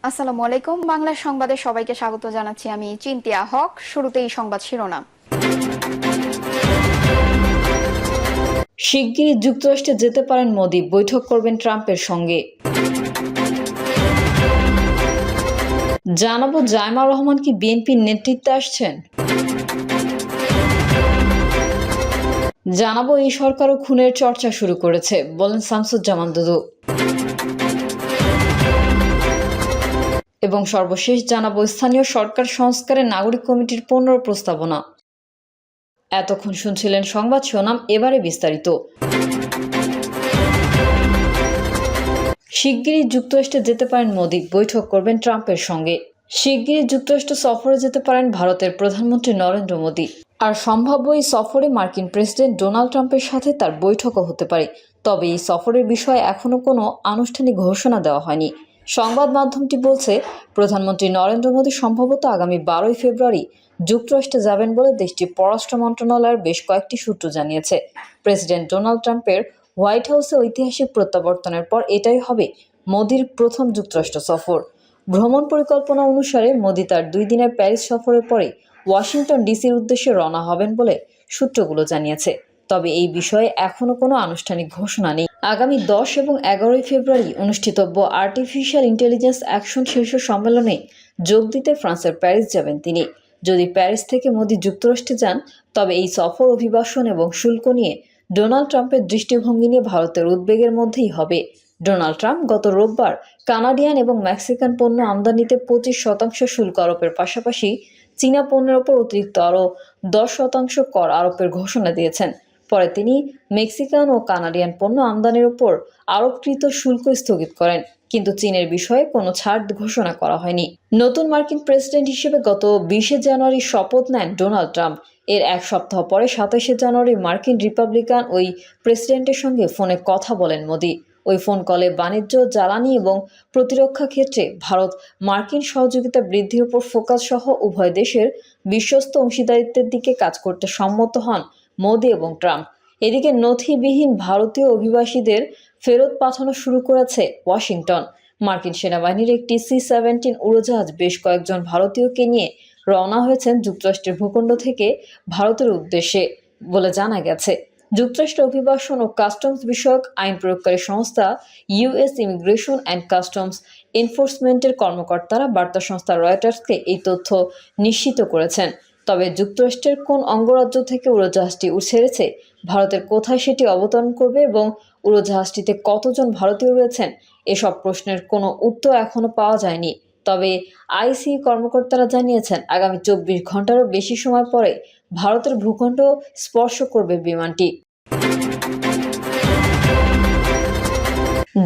আসসালামু আলাইকুম। বাংলা সংবাদে সবাইকে স্বাগত জানাচ্ছি। আমি চিন্তিয়া হক। শুরুতেই সংবাদ শিরোনাম। শিগগিরই যুক্তরাষ্ট্রে যেতে পারেন মোদি, বৈঠক করবেন ট্রাম্পের সঙ্গে। জানাবো জায়মা রহমান কি বিএনপির নেতৃত্বে আসছেন। জানাবো এই সরকারও খুনের চর্চা শুরু করেছে, বলেন শামসুজ্জামান দুদু। এবং সর্বশেষ জানাবো স্থানীয় সরকার সংস্কারে নাগরিক কমিটির 15 প্রস্তাবনা। এতক্ষণ শুনছিলেন সংবাদ শিরোনাম, এবারে বিস্তারিত। শিগগিরই যুক্তরাষ্ট্রে যেতে পারেন মোদি, বৈঠক করবেন ট্রাম্পের সঙ্গে। শিগগিরই যুক্তরাষ্ট্র সফরে যেতে পারেন ভারতের প্রধানমন্ত্রী নরেন্দ্র মোদি। আর সম্ভাব্য এই সফরে মার্কিন প্রেসিডেন্ট ডোনাল্ড ট্রাম্পের সাথে তার বৈঠকও হতে পারে। তবে এই সফরের বিষয়ে এখনও কোনো আনুষ্ঠানিক ঘোষণা দেওয়া হয়নি। সংবাদ মাধ্যমটি বলছে, প্রধানমন্ত্রী নরেন্দ্র মোদি সম্ভবত আগামী 12 ফেব্রুয়ারি যুক্তরাষ্ট্রে যাবেন বলে দেশটির পররাষ্ট্র মন্ত্রণালয়ের বেশ কয়েকটি সূত্র জানিয়েছে। প্রেসিডেন্ট ডোনাল্ড ট্রাম্পের হোয়াইট হাউসে ঐতিহাসিক প্রত্যাবর্তনের পর এটাই হবে মোদির প্রথম যুক্তরাষ্ট্র সফর। ভ্রমণ পরিকল্পনা অনুসারে মোদি তার 2 দিনের প্যারিস সফরের পরে ওয়াশিংটন ডিসির উদ্দেশ্যে রওনা হবেন বলে সূত্রগুলো জানিয়েছে। তবে এই বিষয়ে এখনও কোনো আনুষ্ঠানিক ঘোষণা নেই। আগামী 10 এবং 11 ফেব্রুয়ারি অনুষ্ঠিতব্য আর্টিফিশিয়াল ইন্টেলিজেন্স অ্যাকশন শীর্ষ সম্মেলনে যোগ দিতে ফ্রান্সের প্যারিস যাবেন তিনি। যদি প্যারিস থেকে মোদি যুক্তরাষ্ট্রে যান, তবে এই সফর অভিবাসন এবং শুল্ক নিয়ে ডোনাল্ড ট্রাম্পের দৃষ্টিভঙ্গি নিয়ে ভারতের উদ্বেগের মধ্যেই হবে। ডোনাল্ড ট্রাম্প গত রোববার কানাডিয়ান এবং মেক্সিকান পণ্য আমদানিতে 25% শুল্ক আরোপের পাশাপাশি চীনা পণ্যের ওপর অতিরিক্ত আরও 10% কর আরোপের ঘোষণা দিয়েছেন। পরে তিনি মেক্সিকান ও কানাডিয়ান পণ্য আমদানির ওপর আরোপকৃত শুল্ক স্থগিত করেন, কিন্তু চীনের বিষয়ে কোনো ছাড় ঘোষণা করা হয়নি। নতুন মার্কিন প্রেসিডেন্ট হিসেবে গত 20 জানুয়ারি শপথ নেন ডোনাল্ড ট্রাম্প। এর এক সপ্তাহ পরে 27 জানুয়ারি মার্কিন রিপাবলিকান ওই প্রেসিডেন্টের সঙ্গে ফোনে কথা বলেন মোদি। ওই ফোন কলে বাণিজ্য, জ্বালানি এবং প্রতিরক্ষা ক্ষেত্রে ভারত মার্কিন সহযোগিতা বৃদ্ধির উপর ফোকাস সহ উভয় দেশের বিশ্বস্ত অংশীদারিত্বের দিকে কাজ করতে সম্মত হন মোদি এবং ট্রাম্প। এদিকে নথিবিহীন ভারতীয় অভিবাসীদের ফেরত পাঠানো শুরু করেছে ওয়াশিংটন। মার্কিন সেনাবাহিনীর একটি C-17 উড়োজাহাজ বেশ কয়েকজন ভারতীয়কে নিয়ে রওনা হয়েছেন যুক্তরাষ্ট্রের ভূখণ্ড থেকে ভারতের উদ্দেশ্যে বলে জানা গেছে। যুক্তরাষ্ট্র অভিবাসন ও কাস্টমস বিষয়ক আইন প্রয়োগকারী সংস্থা US ইমিগ্রেশন অ্যান্ড কাস্টমস এনফোর্সমেন্টের কর্মকর্তারা বার্তা সংস্থা রয়টার্সকে এই তথ্য নিশ্চিত করেছেন। তবে যুক্তরাষ্ট্রের কোন অঙ্গরাজ্য থেকে উড়োজাহাজটি ছেড়েছে, ভারতের কোথায় সেটি অবতরণ করবে এবং উড়োজাহাজটিতে কতজন ভারতীয় রয়েছেন, এসব প্রশ্নের কোনো উত্তর এখনও পাওয়া যায়নি। তবে আইসি কর্মকর্তারা জানিয়েছেন, আগামী 24 ঘন্টারও বেশি সময় পরে ভারতের ভূখণ্ড স্পর্শ করবে বিমানটি।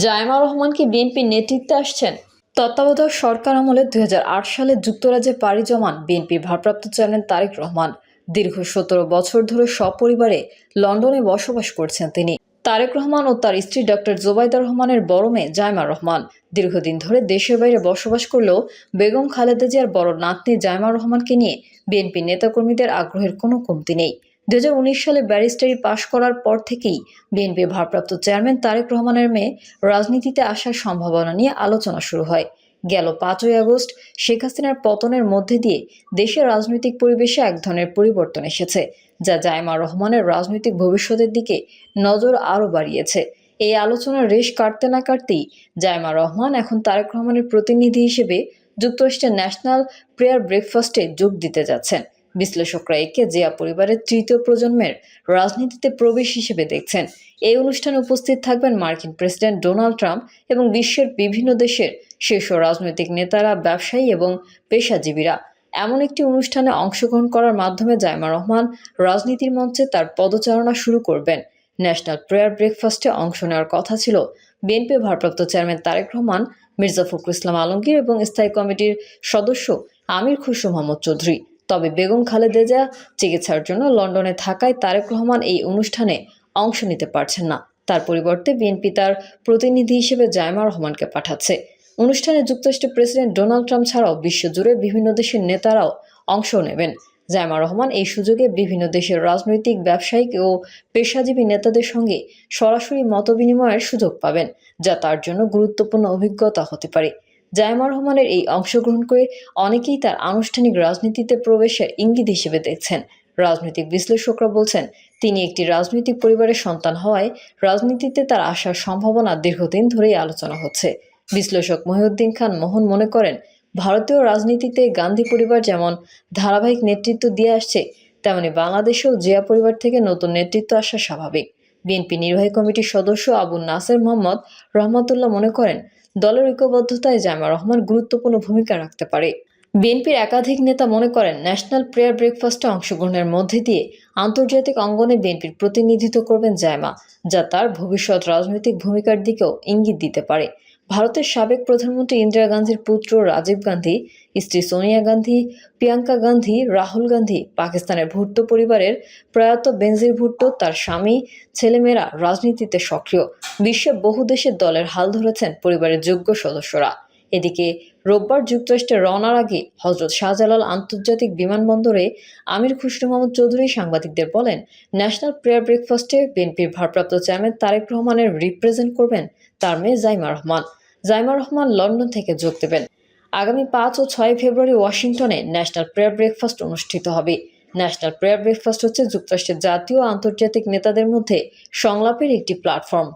জায়মা রহমান কি বিএনপির নেতৃত্বে আসছেন? তত্ত্বাবধায়ক সরকার আমলে 2008 সালে যুক্তরাজ্যে পাড়ি জমান বিএনপির ভারপ্রাপ্ত চেয়ারম্যান তারেক রহমান। দীর্ঘ 17 বছর ধরে সপরিবারে লন্ডনে বসবাস করছেন তিনি। তারেক রহমান ও তার স্ত্রী ডক্টর জোবাইদা রহমানের বড় মেয়ে জায়মা রহমান দীর্ঘদিন ধরে দেশের বাইরে বসবাস করলেও বেগম খালেদা জিয়ার বড় নাতনি জায়মা রহমানকে নিয়ে বিএনপি নেতাকর্মীদের আগ্রহের কোনো কমতি নেই। 2019 সালে ব্যারিস্টারি পাশ করার পর থেকেই বিএনপির ভারপ্রাপ্ত চেয়ারম্যান তারেক রহমানের মেয়ে রাজনীতিতে আসার সম্ভাবনা নিয়ে আলোচনা শুরু হয়। গেল 5ই আগস্ট শেখ হাসিনার পতনের মধ্যে দিয়ে দেশের রাজনৈতিক পরিবেশে এক ধরনের পরিবর্তন এসেছে, যা জায়মা রহমানের রাজনৈতিক ভবিষ্যতের দিকে নজর আরও বাড়িয়েছে। এই আলোচনার রেশ কাটতে না কাটতেই জায়মা রহমান এখন তারেক রহমানের প্রতিনিধি হিসেবে যুক্তরাষ্ট্রের ন্যাশনাল প্রেয়ার ব্রেকফাস্টে যোগ দিতে যাচ্ছেন। বিশ্লেষকরা একে জিয়া পরিবারের তৃতীয় প্রজন্মের রাজনীতিতে প্রবেশ হিসেবে দেখছেন। এই অনুষ্ঠানে উপস্থিত থাকবেন মার্কিন প্রেসিডেন্ট ডোনাল্ড ট্রাম্প এবং বিশ্বের বিভিন্ন দেশের শীর্ষ রাজনৈতিক নেতারা, ব্যবসায়ী এবং পেশাজীবীরা। এমন একটি অনুষ্ঠানে অংশগ্রহণ করার মাধ্যমে জায়মা রহমান রাজনীতির মঞ্চে তার পদচারণা শুরু করবেন। ন্যাশনাল প্রেয়ার ব্রেকফাস্টে অংশ নেওয়ার কথা ছিল বিএনপি ভারপ্রাপ্ত চেয়ারম্যান তারেক রহমান, মির্জা ফখরুল ইসলাম আলমগীর এবং স্থায়ী কমিটির সদস্য আমির খসরু মোহাম্মদ চৌধুরী। তবে বেগম খালেদা জিয়া চিকিৎসার জন্য লন্ডনে থাকায় তারেক রহমান এই অনুষ্ঠানে অংশ নিতে পারছেন না। তার পরিবর্তে বিএনপি তার প্রতিনিধি হিসেবে জায়মা রহমানকে পাঠাচ্ছে। অনুষ্ঠানে যুক্তরাষ্ট্রের প্রেসিডেন্ট ডোনাল্ড ট্রাম্প ছাড়াও বিশ্বজুড়ে বিভিন্ন দেশের নেতারাও অংশ নেবেন। জায়মা রহমান এই সুযোগে বিভিন্ন দেশের রাজনৈতিক, ব্যবসায়িক ও পেশাজীবী নেতাদের সঙ্গে সরাসরি মতবিনিময়ের সুযোগ পাবেন, যা তার জন্য গুরুত্বপূর্ণ অভিজ্ঞতা হতে পারে। জাইমা রহমানের এই অংশগ্রহণকে অনেকেই তার আনুষ্ঠানিক রাজনীতিতে প্রবেশের ইঙ্গিত হিসেবে দেখছেন। রাজনৈতিক বিশ্লেষকরা বলছেন, তিনি একটি রাজনৈতিক পরিবারের সন্তান হওয়ায় রাজনীতিতে তার আসার সম্ভাবনা দীর্ঘদিন ধরেই আলোচনা হচ্ছে। বিশ্লেষক মহিউদ্দিন খান মোহন মনে করেন, ভারতীয় রাজনীতিতে গান্ধী পরিবার যেমন ধারাবাহিক নেতৃত্ব দিয়ে আসছে, তেমনি বাংলাদেশেও জিয়া পরিবার থেকে নতুন নেতৃত্ব আসা স্বাভাবিক। বিএনপি নির্বাহী কমিটির সদস্য আবু নাসের মোহাম্মদ রহমতুল্লাহ মনে করেন, দলের ঐক্যবদ্ধতায় জাইমা রহমান গুরুত্বপূর্ণ ভূমিকা রাখতে পারে। বিএনপির একাধিক নেতা মনে করেন, ন্যাশনাল প্রেয়ার ব্রেকফাস্টে অংশগ্রহণের মধ্যে দিয়ে আন্তর্জাতিক অঙ্গনে বিএনপির প্রতিনিধিত্ব করবেন জাইমা, যা তার ভবিষ্যৎ রাজনৈতিক ভূমিকার দিকেও ইঙ্গিত দিতে পারে। ভারতের সাবেক প্রধানমন্ত্রী ইন্দিরা গান্ধীর পুত্র রাজীব গান্ধী, স্ত্রী সোনিয়া গান্ধী, প্রিয়াঙ্কা গান্ধী, রাহুল গান্ধী, পাকিস্তানের ভুট্টো পরিবারের প্রয়াত বেনজির ভুট্টো, তার স্বামী, ছেলেমেয়েরা রাজনীতিতে সক্রিয়। বিশ্বের বহু দেশের দলের হাল ধরেছেন পরিবারের যোগ্য সদস্যরা। এদিকে রোববার যুক্তরাষ্ট্রে রওনার আগে হজরত শাহজালাল আন্তর্জাতিক বিমানবন্দরে আমির খুসরো মাহমুদ চৌধুরী সাংবাদিকদের বলেন, ন্যাশনাল প্রেয়ার ব্রেকফাস্টে বিএনপির ভারপ্রাপ্ত চেয়ারম্যান তারেক রহমানের রিপ্রেজেন্ট করবেন তার মেয়ে জাইমা রহমান। জাইমা রহমান লন্ডন থেকে যোগ দেবেন। আগামী 5 ও 6 ফেব্রুয়ারি ওয়াশিংটনে ন্যাশনাল প্রেয়ার ব্রেকফাস্ট অনুষ্ঠিত হবে। ন্যাশনাল প্রেয়ার ব্রেকফাস্ট হচ্ছে যুক্তরাষ্ট্রের জাতীয় ও আন্তর্জাতিক নেতাদের মধ্যে সংলাপের একটি প্ল্যাটফর্ম।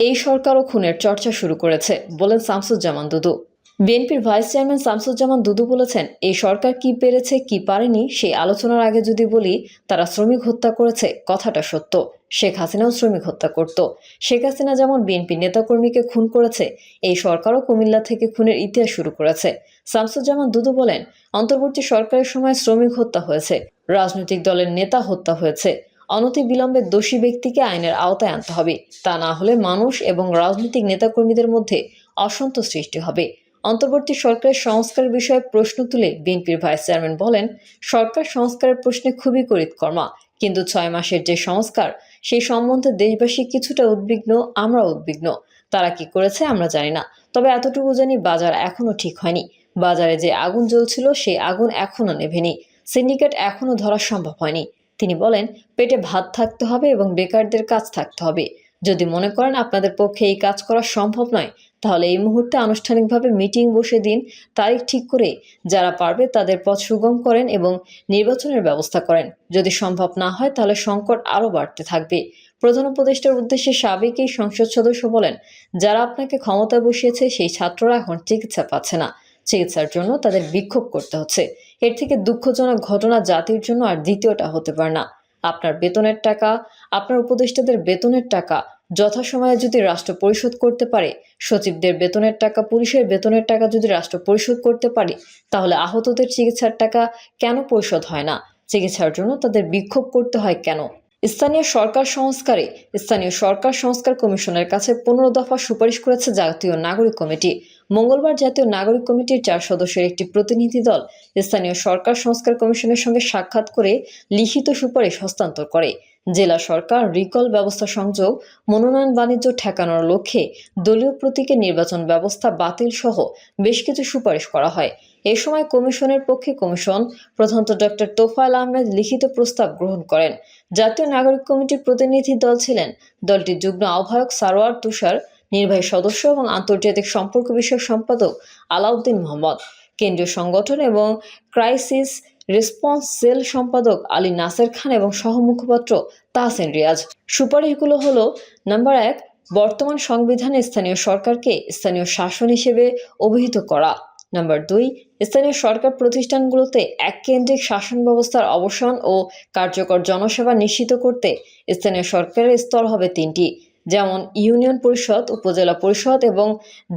এই সরকারও খুনের চর্চা শুরু করেছে বলেন শামসুজ্জামান দুদু। বিএনপির ভাইস চেয়ারম্যান শামসুজ্জামান দুদু বলেছেন, এই সরকার কি পেরেছে কি পারেনি সেই আলোচনার আগে যদি বলি, তারা শ্রমিক হত্যা করেছে, কথাটা সত্য। শেখ হাসিনাও শ্রমিক হত্যা করত। শেখ হাসিনা যেমন বিএনপি নেতাকর্মীকে খুন করেছে, এই সরকারও কুমিল্লা থেকে খুনের ইতিহাস শুরু করেছে। শামসুজ্জামান দুদু বলেন, অন্তর্বর্তী সরকারের সময় শ্রমিক হত্যা হয়েছে, রাজনৈতিক দলের নেতা হত্যা হয়েছে। অনতিবিলম্বে দোষী ব্যক্তিকে আইনের আওতায় আনতে হবে, তা না হলে মানুষ এবং রাজনৈতিক নেতাকর্মীদের মধ্যে অসন্তোষ সৃষ্টি হবে। অন্তর্বর্তী সরকারের সংস্কারের বিষয়ে প্রশ্ন তুলে বিএনপির ভাইস চেয়ারম্যান বলেন, সরকার সংস্কারের প্রশ্নে খুবই করিতকর্মা, কিন্তু 6 মাসের যে সংস্কার, সেই সম্বন্ধে দেশবাসী কিছুটা উদ্বিগ্ন, আমরা উদ্বিগ্ন। তারা কি করেছে আমরা জানি না, তবে এতটুকু জানি বাজার এখনো ঠিক হয়নি। বাজারে যে আগুন জ্বলছিল সেই আগুন এখনো নেভেনি। সিন্ডিকেট এখনো ধরা সম্ভব হয়নি। তিনি বলেন, পেটে ভাত থাকতে হবে এবং বেকারদের কাজ থাকতে হবে। যদি মনে করেন আপনাদের পক্ষে এই কাজ করা সম্ভব নয়, তাহলে এই মুহূর্তে আনুষ্ঠানিকভাবে মিটিং বসে দিন, তারিখ ঠিক করে যারা পারবে তাদের পথ সুগম করেন এবং নির্বাচনের ব্যবস্থা করেন। যদি সম্ভব না হয় তাহলে সংকট আরও বাড়তে থাকবে। প্রধান উপদেষ্টার উদ্দেশ্যে সাবেক এই সংসদ সদস্য বলেন, যারা আপনাকে ক্ষমতায় বসিয়েছে সেই ছাত্ররা এখন চিকিৎসা পাচ্ছে না, চিকিৎসার জন্য তাদের বিক্ষোভ করতে হচ্ছে। এর থেকে দুঃখজনক ঘটনা জাতির জন্য আর দ্বিতীয়টা হতে পারে না। আপনার বেতনের টাকা, আপনার উপদেষ্টাদের বেতনের টাকা যথাসময়ে যদি রাষ্ট্র পরিশোধ করতে পারে, সচিবদের বেতনের টাকা, পুলিশের বেতনের টাকা যদি রাষ্ট্র পরিশোধ করতে পারে, তাহলে আহতদের চিকিৎসার টাকা কেন পরিশোধ হয় না? চিকিৎসার জন্য তাদের বিক্ষোভ করতে হয় কেন? স্থানীয় সরকার সংস্কার কমিশনের কাছে 15 দফা সুপারিশ করেছে জাতীয় নাগরিক কমিটি। মঙ্গলবার জাতীয় নাগরিক কমিটির 4 সদস্যের একটি প্রতিনিধি দল স্থানীয় সরকার সংস্কার কমিশনের সঙ্গে সাক্ষাৎ করে লিখিত সুপারিশ হস্তান্তর করে। জেলা সরকার রিকল ব্যবস্থা সংযোগ, মনোনয়ন বাণিজ্য ঠেকানোর লক্ষ্যে দলীয় প্রতীকের নির্বাচন ব্যবস্থা বাতিল সহ বেশ কিছু সুপারিশ করা হয়। এ সময় কমিশনের পক্ষে কমিশন প্রধান ডক্টর তোফায়েল আহমেদ লিখিত প্রস্তাব গ্রহণ করেন। জাতীয় নাগরিক কমিটির প্রতিনিধি দল ছিলেন দলটির যুগ্ম আহ্বায়ক সারোয়ার তুষার, নির্বাহী সদস্য এবং আন্তর্জাতিক সম্পর্ক বিষয়ক সম্পাদক আলাউদ্দিন মোহাম্মদ, কেন্দ্রীয় সংগঠন এবং ক্রাইসিস রেসপন্স সেল সম্পাদক আলী নাসের খান এবং সহ মুখপাত্র তাহসিন রিয়াজ। সুপারিশগুলো হলো, নাম্বার 1, বর্তমান সংবিধানে স্থানীয় সরকারকে স্থানীয় শাসন হিসেবে অভিহিত করা। নাম্বার 2, স্থানীয় সরকার প্রতিষ্ঠানগুলোতে এককেন্দ্রিক শাসন ব্যবস্থার অবসান ও কার্যকর জনসেবা নিশ্চিত করতে স্থানীয় সরকারের স্তর হবে 3টি, যেমন ইউনিয়ন পরিষদ, উপজেলা পরিষদ এবং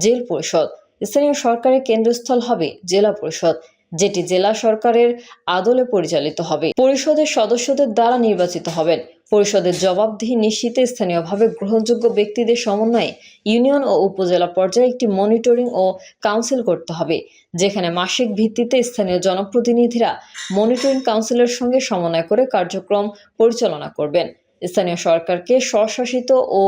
জেল পরিষদ। স্থানীয় সরকারের কেন্দ্রস্থল হবে জেলা পরিষদ, যেটি জেলা সরকারের আদলে পরিচালিত হবে। পরিষদের সদস্যদের দ্বারা নির্বাচিত হবেন। পরিষদের জবাবদিহি নিশ্চিতে স্থানীয়ভাবে গ্রহণযোগ্য ব্যক্তিদের সমন্বয়ে ইউনিয়ন ও উপজেলা পর্যায়ে একটি মনিটরিং ও কাউন্সিল করতে হবে, যেখানে মাসিক ভিত্তিতে স্থানীয় জনপ্রতিনিধিরা মনিটরিং কাউন্সিলের সঙ্গে সমন্বয় করে কার্যক্রম পরিচালনা করবেন। স্থানীয় সরকারকে স্বশাসিত ও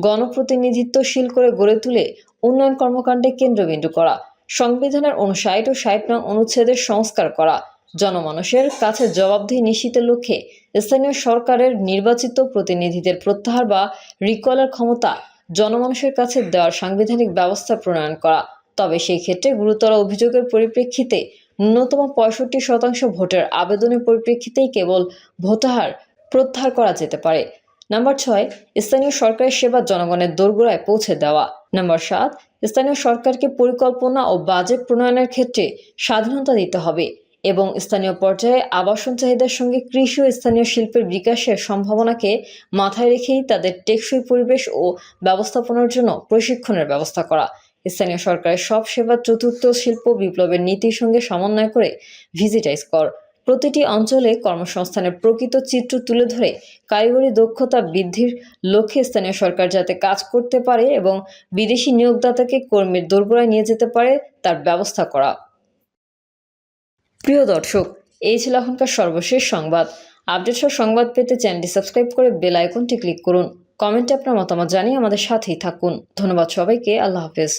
গণপ্রতিনিধিত্বশীল করে গড়ে তুলে উন্নয়ন কর্মকাণ্ডে কেন্দ্রবিন্দু করা, সংবিধানের 59 ও 60 নং অনুচ্ছেদের সংস্কার করা, জনমানুষের কাছে জবাবদিহি নিশ্চিতের লক্ষ্যে স্থানীয় সরকারের নির্বাচিত প্রতিনিধিদের প্রত্যাহার বা রিকলের ক্ষমতা জনমানুষের কাছে দেওয়ার সাংবিধানিক ব্যবস্থা প্রণয়ন করা। তবে সেই ক্ষেত্রে গুরুতর অভিযোগের পরিপ্রেক্ষিতে ন্যূনতম 65% ভোটের আবেদনের পরিপ্রেক্ষিতেই কেবল ভোটাহার প্রত্যাহার করা যেতে পারে। নাম্বার 6, স্থানীয় সরকারের সেবা জনগণের দোরগোড়ায় পৌঁছে দেওয়া। নাম্বার 7, স্থানীয় সরকারকে পরিকল্পনা ও বাজেট প্রণয়নের ক্ষেত্রে স্বাধীনতা দিতে হবে এবং স্থানীয় পর্যায়ে আবাসন চাহিদার সঙ্গে কৃষি ও স্থানীয় শিল্পের বিকাশের সম্ভাবনাকে মাথায় রেখেই তাদের টেকসই পরিবেশ ও ব্যবস্থাপনার জন্য প্রশিক্ষণের ব্যবস্থা করা। স্থানীয় সরকারের সব সেবা চতুর্থ শিল্প বিপ্লবের নীতির সঙ্গে সমন্বয় করে ভিজিটাইজ কর। প্রতিটি অঞ্চলে কর্মসংস্থানের প্রকৃত চিত্র তুলে ধরে কারিগরি দক্ষতা বৃদ্ধির লক্ষ্যে স্থানীয় সরকার যাতে কাজ করতে পারে এবং বিদেশি নিয়োগদাতাকে কর্মীর দোরগোড়ায় নিয়ে যেতে পারে তার ব্যবস্থা করা। প্রিয় দর্শক, এই ছিল এখনকার সর্বশেষ সংবাদ। আপডেট সহ সংবাদ পেতে চ্যানেলটি সাবস্ক্রাইব করে বেল আইকনটি ক্লিক করুন। কমেন্টে আপনার মতামত জানিয়ে আমাদের সাথেই থাকুন। ধন্যবাদ সবাইকে। আল্লাহ হাফেজ।